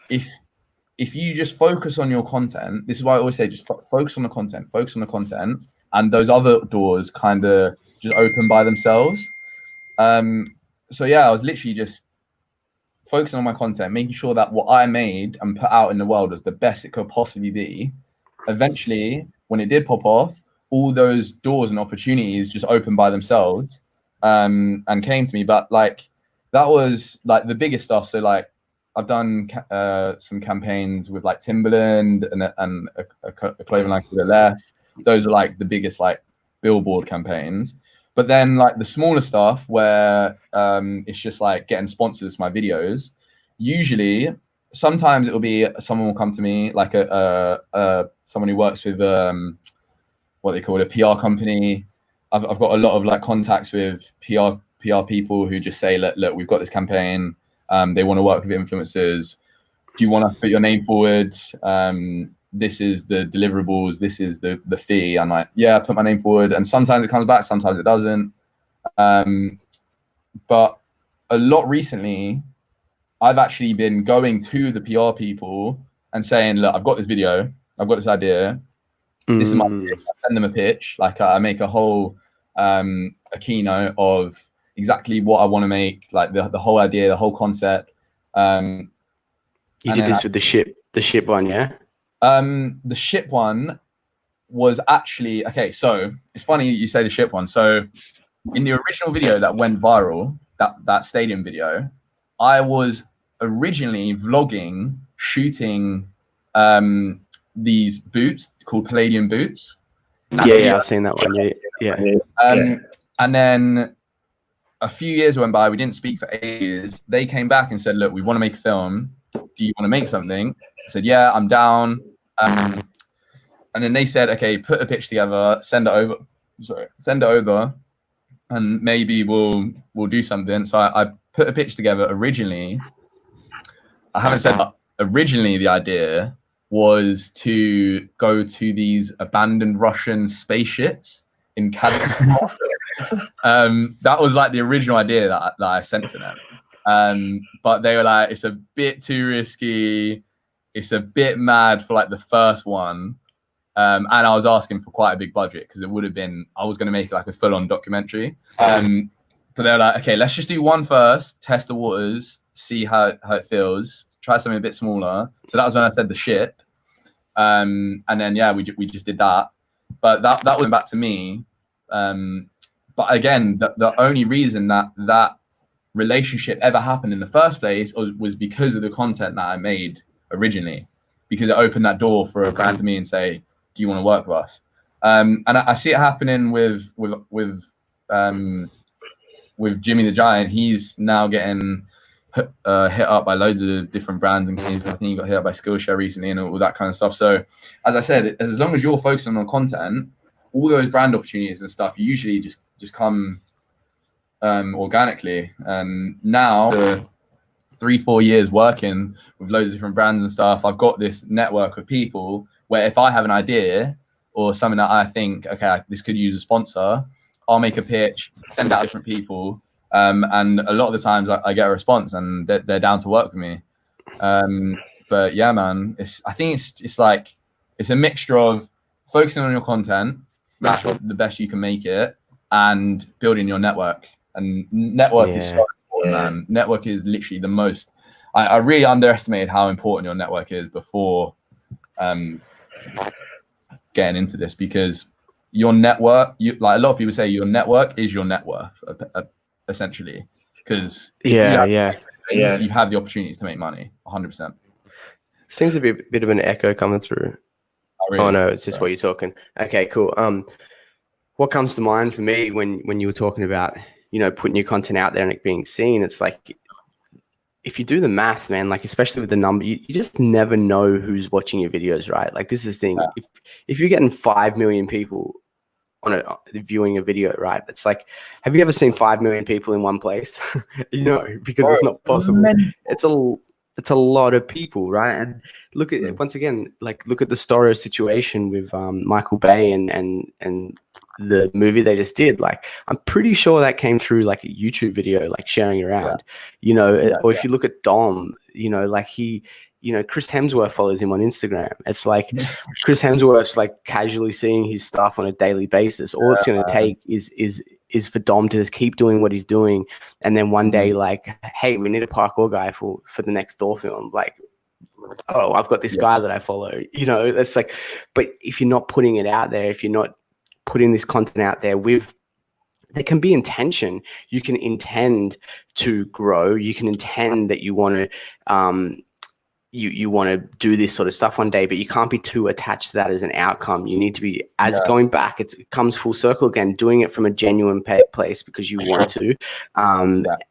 if you just focus on your content, this is why I always say just focus on the content, and those other doors kind of just open by themselves. So yeah, I was literally just focusing on my content, making sure that what I made and put out in the world was the best it could possibly be. Eventually, when it did pop off, all those doors and opportunities just opened by themselves and came to me. But like that was like the biggest stuff. So like I've done some campaigns with like Timberland and a clothing line called Less. Those are like the biggest like billboard campaigns. But then like the smaller stuff where it's just like getting sponsors for my videos. Usually, sometimes it will be someone will come to me like someone who works with what they call a PR company. I've got a lot of like contacts with PR people who just say, look, we've got this campaign. They want to work with influencers. Do you want to put your name forward? This is the deliverables. This is the fee. I'm like, yeah, put my name forward. And sometimes it comes back, sometimes it doesn't. But a lot recently, I've actually been going to the PR people and saying, look, I've got this video. I've got this idea. This is my pitch. I send them a pitch. Like I make a whole a keynote of exactly what I want to make, like the whole idea, the whole concept. You did this with the ship one, yeah? The ship one was actually okay. So it's funny you say the ship one. So in the original video that went viral, that stadium video, I was originally vlogging shooting these boots called Palladium boots. Yeah, I've seen that one. Yeah. And then a few years went by, we didn't speak for 8 years. They came back and said, look, we want to make a film. Do you want to make something? I said, yeah, I'm down. And then they said, okay, put a pitch together, send it over, and maybe we'll do something. So I put a pitch together originally. I haven't said that. Originally, the idea was to go to these abandoned Russian spaceships in Kazakhstan. That was like the original idea that I sent to them. But they were like, it's a bit too risky. It's a bit mad for like the first one. And I was asking for quite a big budget because it would have been, I was going to make like a full-on documentary. So they're like, okay, let's just do one first, test the waters, see how it feels, try something a bit smaller. So that was when I said the ship. And then, yeah, we just did that. But that went back to me. But again, the only reason that relationship ever happened in the first place was because of the content that I made originally, because it opened that door for a brand to me and say, do you want to work with us? And I see it happening with Jimmy the Giant. He's now getting hit up by loads of different brands and companies. I think he got hit up by Skillshare recently and all that kind of stuff. So as I said, as long as you're focusing on content, all those brand opportunities and stuff usually just come organically. Now, the 3-4 years working with loads of different brands and stuff, I've got this network of people where if I have an idea or something that I think, okay, this could use a sponsor, I'll make a pitch, send out different people, and a lot of the times I get a response and they're down to work with me. But yeah, man, I think it's like it's a mixture of focusing on your content, make sure the best you can make it, and building your network. And network is so important, man. Network is literally the most. I really underestimated how important your network is before getting into this, because your network, like a lot of people say, your network is your net worth, essentially. Because you have the opportunities to make money, 100%. Seems to be a bit of an echo coming through. Oh no, it's just what you're talking. Okay, cool. What comes to mind for me when you were talking about, you know, putting your content out there and it being seen, it's like, if you do the math, man, like especially with the number, you just never know who's watching your videos, right? Like this is the thing. Yeah. If you're getting 5 million people viewing a video, right? It's like, have you ever seen 5 million people in one place? Because it's not possible. It's a lot of people, right? And look at once again, like look at the Story situation with Michael Bay and the movie they just did. Like I'm pretty sure that came through like a YouTube video, like sharing around, or if you look at Dom, like Chris Hemsworth follows him on Instagram. It's like Chris Hemsworth's like casually seeing his stuff on a daily basis. All it's going to take is for Dom to just keep doing what he's doing. And then one day, like, hey, we need a parkour guy for the next Thor film. Like, oh, I've got this guy that I follow, that's like, but if you're not putting it out there, if you're not putting this content out there there can be intention. You can intend to grow. You can intend that you want to, you want to do this sort of stuff one day, but you can't be too attached to that as an outcome. You need to be, going back, it comes full circle again, doing it from a genuine place because you want to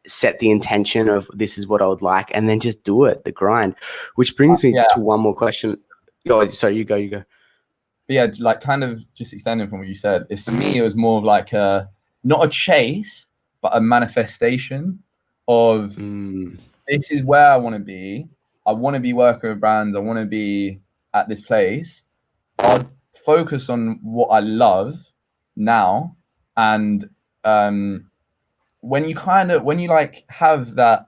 set the intention of this is what I would like, and then just do it, the grind, which brings me to one more question. Oh, sorry, you go. Yeah, like kind of just extending from what you said, for me, it was more of like not a chase, but a manifestation of this is where I want to be. I want to be working with brands. I want to be at this place. I'll focus on what I love now. And when you like have that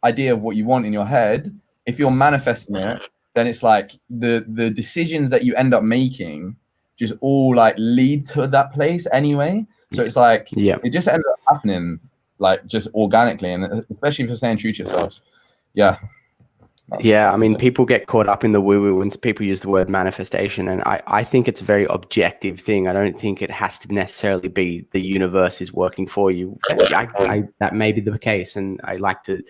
idea of what you want in your head, if you're manifesting it, then it's like the decisions that you end up making just all like lead to that place anyway. So it's like, it just ends up happening like just organically, and especially if you're staying true to yourselves. Yeah. I mean, people get caught up in the woo-woo when people use the word manifestation, and I think it's a very objective thing. I don't think it has to necessarily be the universe is working for you. That may be the case, and I like to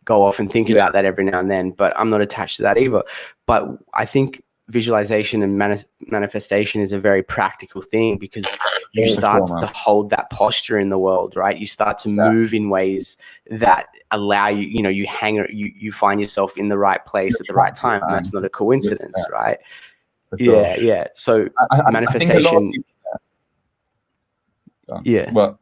go off and think about that every now and then, but I'm not attached to that either. But I think visualization and manifestation is a very practical thing, because you start to hold that posture in the world, right? You start to move in ways that allow you, you find yourself in the right place at the right time. And that's not a coincidence, right? Yeah. So manifestation. Well,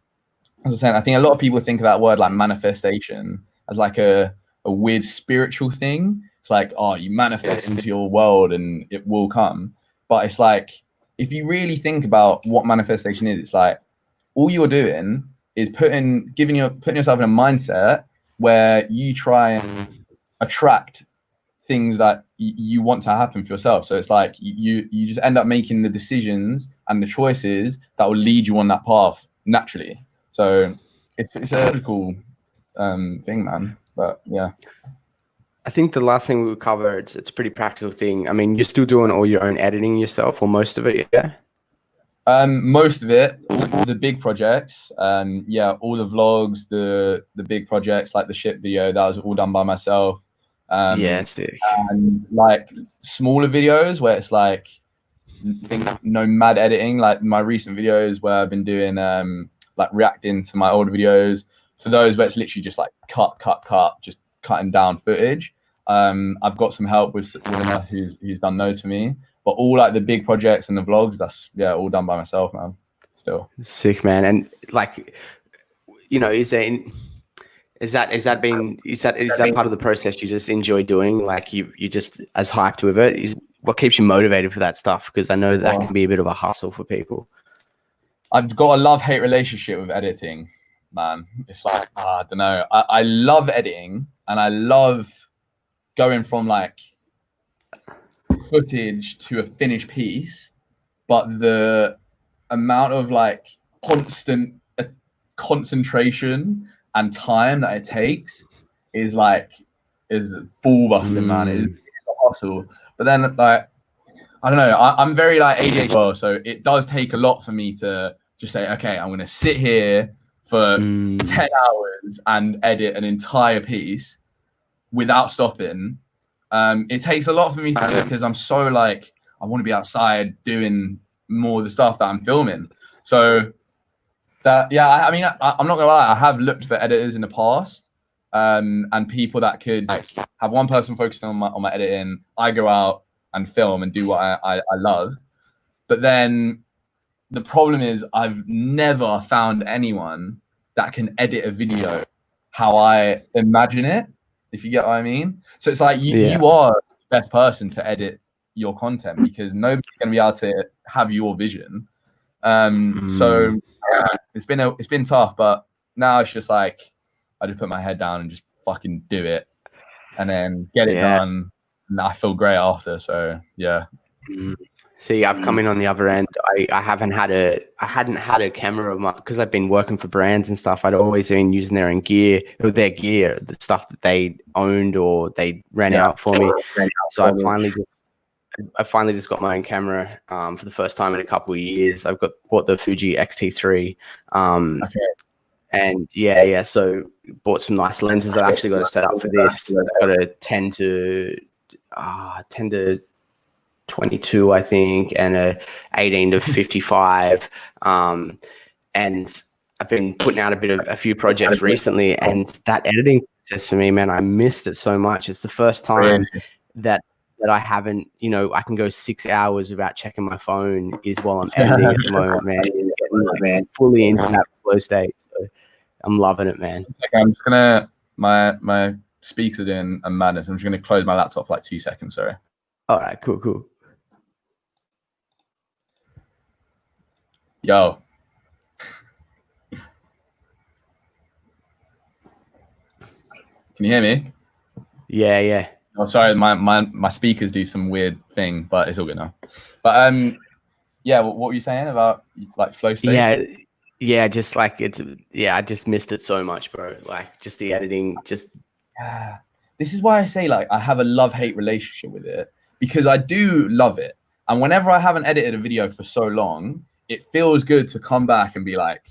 as I was saying, I think a lot of people think of that word like manifestation as like a weird spiritual thing. It's like, oh, you manifest into your world and it will come. But it's like, if you really think about what manifestation is, it's like all you're doing is putting yourself in a mindset where you try and attract things that you want to happen for yourself. So it's like you just end up making the decisions and the choices that will lead you on that path naturally. So it's a cool thing, man. But yeah. I think the last thing we'll cover, it's a pretty practical thing. I mean, you're still doing all your own editing yourself, or most of it, yeah? Most of it, the big projects, yeah, all the vlogs, the big projects like the ship video, that was all done by myself. Yeah, sick. And like smaller videos where it's like no mad editing, like my recent videos where I've been doing like reacting to my older videos. For those where it's literally just like cut, just cutting down footage. I've got some help with Emma who's done those for me. But all like the big projects and the vlogs, that's all done by myself, man. Still Sick, man. And like, you know, is that part of the process you just enjoy doing? Like you just as hyped with it? What keeps you motivated for that stuff? Because I know that can be a bit of a hustle for people. I've got a love-hate relationship with editing, man. It's like, I don't know. I love editing and I love going from like footage to a finished piece, but the amount of like constant concentration and time that it takes is ball busting, man. It is a hustle. But then like, I don't know, I'm very like ADHD, well, so it does take a lot for me to just say, okay, I'm gonna sit here for 10 hours and edit an entire piece without stopping. It takes a lot for me to do it because I'm so like, I want to be outside doing more of the stuff that I'm filming. So that, yeah, I mean, I'm not gonna lie, I have looked for editors in the past, and people that could like have one person focusing on my editing. I go out and film and do what I love. But then the problem is I've never found anyone that can edit a video how I imagine it, if you get what I mean. So it's like you are the best person to edit your content because nobody's going to be able to have your vision. So yeah, it's been tough, but now it's just like I just put my head down and just fucking do it and then get it done. And I feel great after. So yeah. See, I've come in on the other end. I hadn't had a camera of my, because I've been working for brands and stuff. I'd always been using their gear, the stuff that they owned or they ran out for me. So I finally just got my own camera for the first time in a couple of years. I've bought the Fuji X-T3. And yeah. So bought some nice lenses. I've actually got to set up for this. I've got a 10 to 22, I think, and a 18 to 55. And I've been putting out a few projects recently, and that editing process for me, man, I missed it so much. It's the first time that I haven't, you know, I can go 6 hours without checking my phone is while I'm editing at the moment, man. Getting fully into that flow state. So I'm loving it, man. Okay, I'm just gonna my speakers are doing a madness. I'm just gonna close my laptop for like 2 seconds. Sorry. All right, cool. Yo. Can you hear me? Yeah. Oh, sorry, my speakers do some weird thing, but it's all good now. But yeah, what were you saying about like flow state? Yeah, just like I just missed it so much, bro. Like just the editing, yeah. This is why I say like I have a love-hate relationship with it, because I do love it. And whenever I haven't edited a video for so long, it feels good to come back and be like,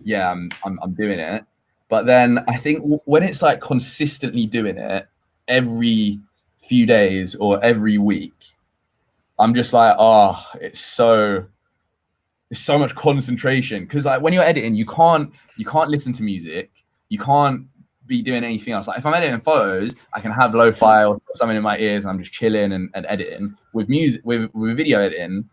yeah, I'm doing it. But then I think when it's like consistently doing it every few days or every week, I'm just like, oh, it's so much concentration. Because like when you're editing, you can't listen to music, you can't be doing anything else. Like if I'm editing photos, I can have lo-fi or something in my ears and I'm just chilling and editing. With music, with video editing,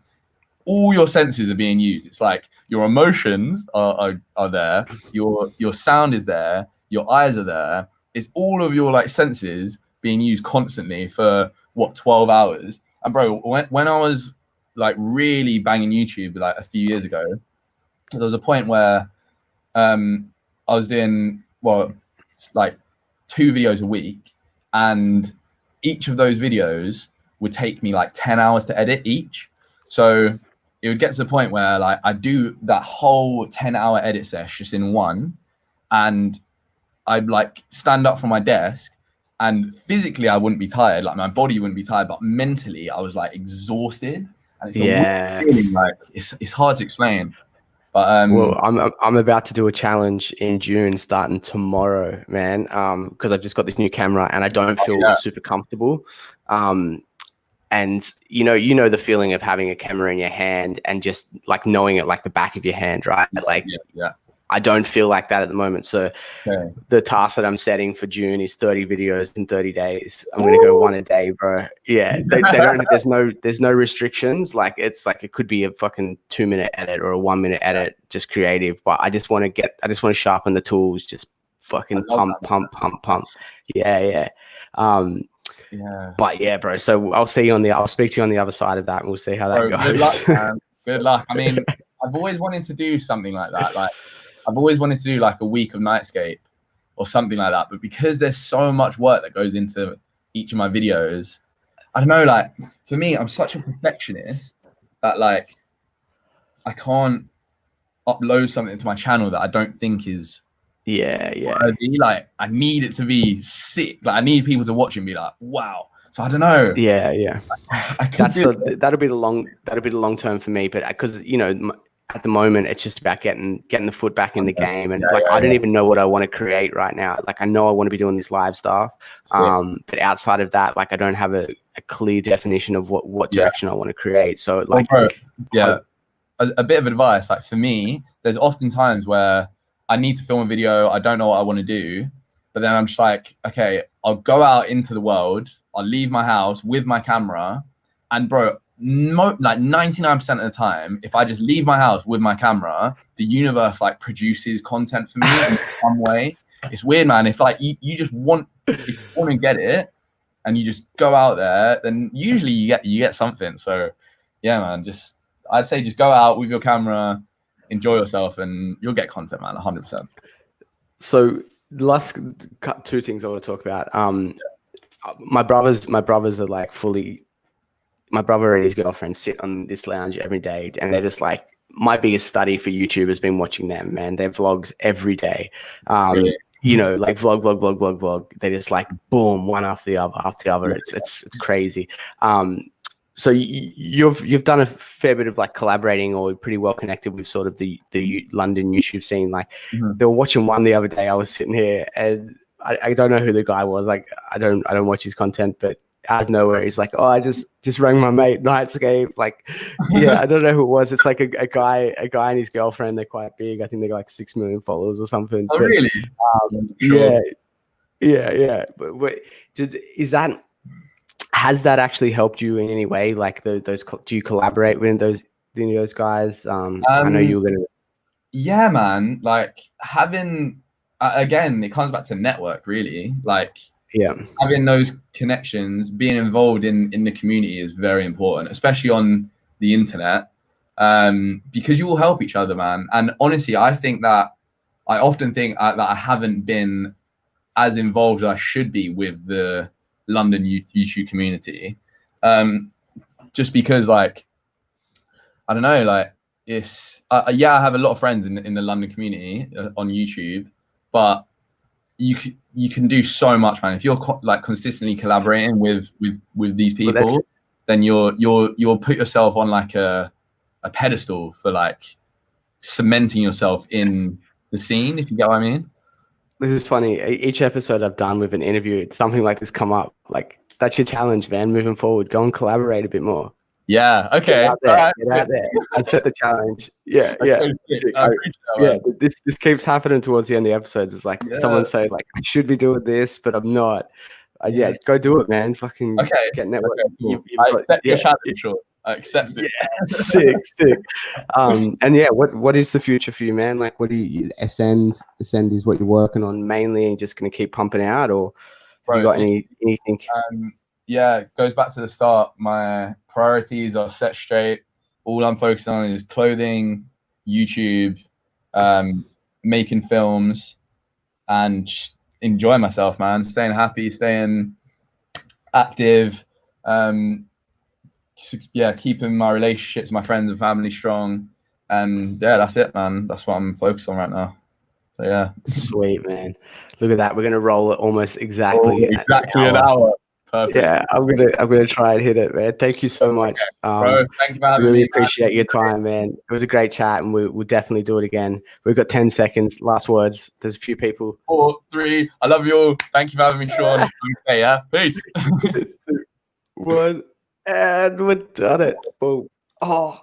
all your senses are being used. It's like your emotions are there, your sound is there, your eyes are there. It's all of your like senses being used constantly for what, 12 hours. And bro, when I was like really banging YouTube like a few years ago, there was a point where I was doing like 2 videos a week, and each of those videos would take me like 10 hours to edit each. So it would get to the point where like I do that whole 10-hour edit session just in one, and I'd like stand up from my desk, and physically I wouldn't be tired, like my body wouldn't be tired, but mentally I was like exhausted, and it's a weird feeling, like it's hard to explain. But well, I'm about to do a challenge in June, starting tomorrow, man. Because I've just got this new camera and I don't feel super comfortable. And you know the feeling of having a camera in your hand and just like knowing it like the back of your hand, right? Like, I don't feel like that at the moment. So the task that I'm setting for June is 30 videos in 30 days. I'm going to go one a day, bro. Yeah. They don't, there's no restrictions. Like, it's like, it could be a fucking 2-minute edit or a 1-minute edit, just creative. But I just want to sharpen the tools, just fucking pump. Yeah. But yeah, bro. So I'll speak to you on the other side of that, and we'll see how that goes. Good luck, man. Good luck. I mean, I've always wanted to do something like that. Like, I've always wanted to do like a week of NightScape or something like that. But because there's so much work that goes into each of my videos, I don't know, like for me, I'm such a perfectionist that like I can't upload something to my channel that I don't think is worthy. Like I need it to be sick. Like I need people to watch and be like, wow. So I don't know. Yeah. That'll be the long term for me. But because at the moment it's just about getting the foot back in the game, and I don't even know what I want to create right now. Like I know I want to be doing this live stuff, but outside of that, like I don't have a clear definition of what direction I want to create. So like, a bit of advice. Like for me, there's often times where I need to film a video. I don't know what I want to do, but then I'm just like, okay, I'll go out into the world. I'll leave my house with my camera, and bro, like 99% of the time, if I just leave my house with my camera, the universe like produces content for me in some way. It's weird, man. If like you just want, if you want to get it, and you just go out there, then usually you get something. So yeah, man, I'd say just go out with your camera, enjoy yourself, and you'll get content, man. 100%. So last two things I want to talk about. My brothers are like fully. My brother and his girlfriend sit on this lounge every day, and they're just like, my biggest study for YouTube has been watching them, man. Their vlogs every day. Like vlog. They just like boom, one after the other. It's crazy. So you've done a fair bit of like collaborating, or pretty well connected with sort of the London YouTube scene. Like they were watching one the other day. I was sitting here and I don't know who the guy was. Like I don't watch his content, but out of nowhere he's like, oh, I just rang my mate NightScape. Like, yeah, I don't know who it was. It's like a guy and his girlfriend. They're quite big. I think they got like 6 million followers or something. Oh, really? Sure. Yeah. But has that actually helped you in any way? Like do you collaborate with those guys? I know you were gonna. Yeah, man. Like having again, it comes back to network, really. Like. Yeah, having those connections, being involved in the community is very important, especially on the internet, because you will help each other, man. And honestly, I often think that I haven't been as involved as I should be with the London YouTube community, just because, like, I don't know, like it's I have a lot of friends in the London community on YouTube, but you can do so much, man. If you're like consistently collaborating with these people, then you'll put yourself on like a pedestal for like cementing yourself in the scene, if you get what I mean. This is funny. Each episode I've done with an interview, something like this come up. Like that's your challenge, man. Moving forward, go and collaborate a bit more. Yeah. Okay. Get out there. I set the challenge. Yeah. This keeps happening towards the end of the episodes. It's like someone say like, I should be doing this, but I'm not. Go do it, man. Fucking get network. Okay, cool. I accept your challenge, Shaun. I accept it. Yeah, sick. And yeah, what is the future for you, man? Like, what do you Ascend is what you're working on mainly, and just gonna keep pumping out, or have you got anything? Yeah, it goes back to the start. My priorities are set straight. All I'm focused on is clothing, YouTube, making films, and just enjoy myself, man. Staying happy, staying active. Keeping my relationships, my friends and family strong. And yeah, that's it, man. That's what I'm focused on right now. So, yeah. Sweet, man. Look at that. We're gonna roll it almost exactly an hour. Perfect. Yeah, I'm gonna try and hit it, man. Thank you so much. Bro, thank you for having really me. appreciate your time, man. It was a great chat, and we'll definitely do it again. We've got 10 seconds. Last words. There's a few people. 4, 3. I love you all. Thank you for having me, Shaun. Okay, yeah. Peace. 2, 1, and we've done it. Boom. Oh.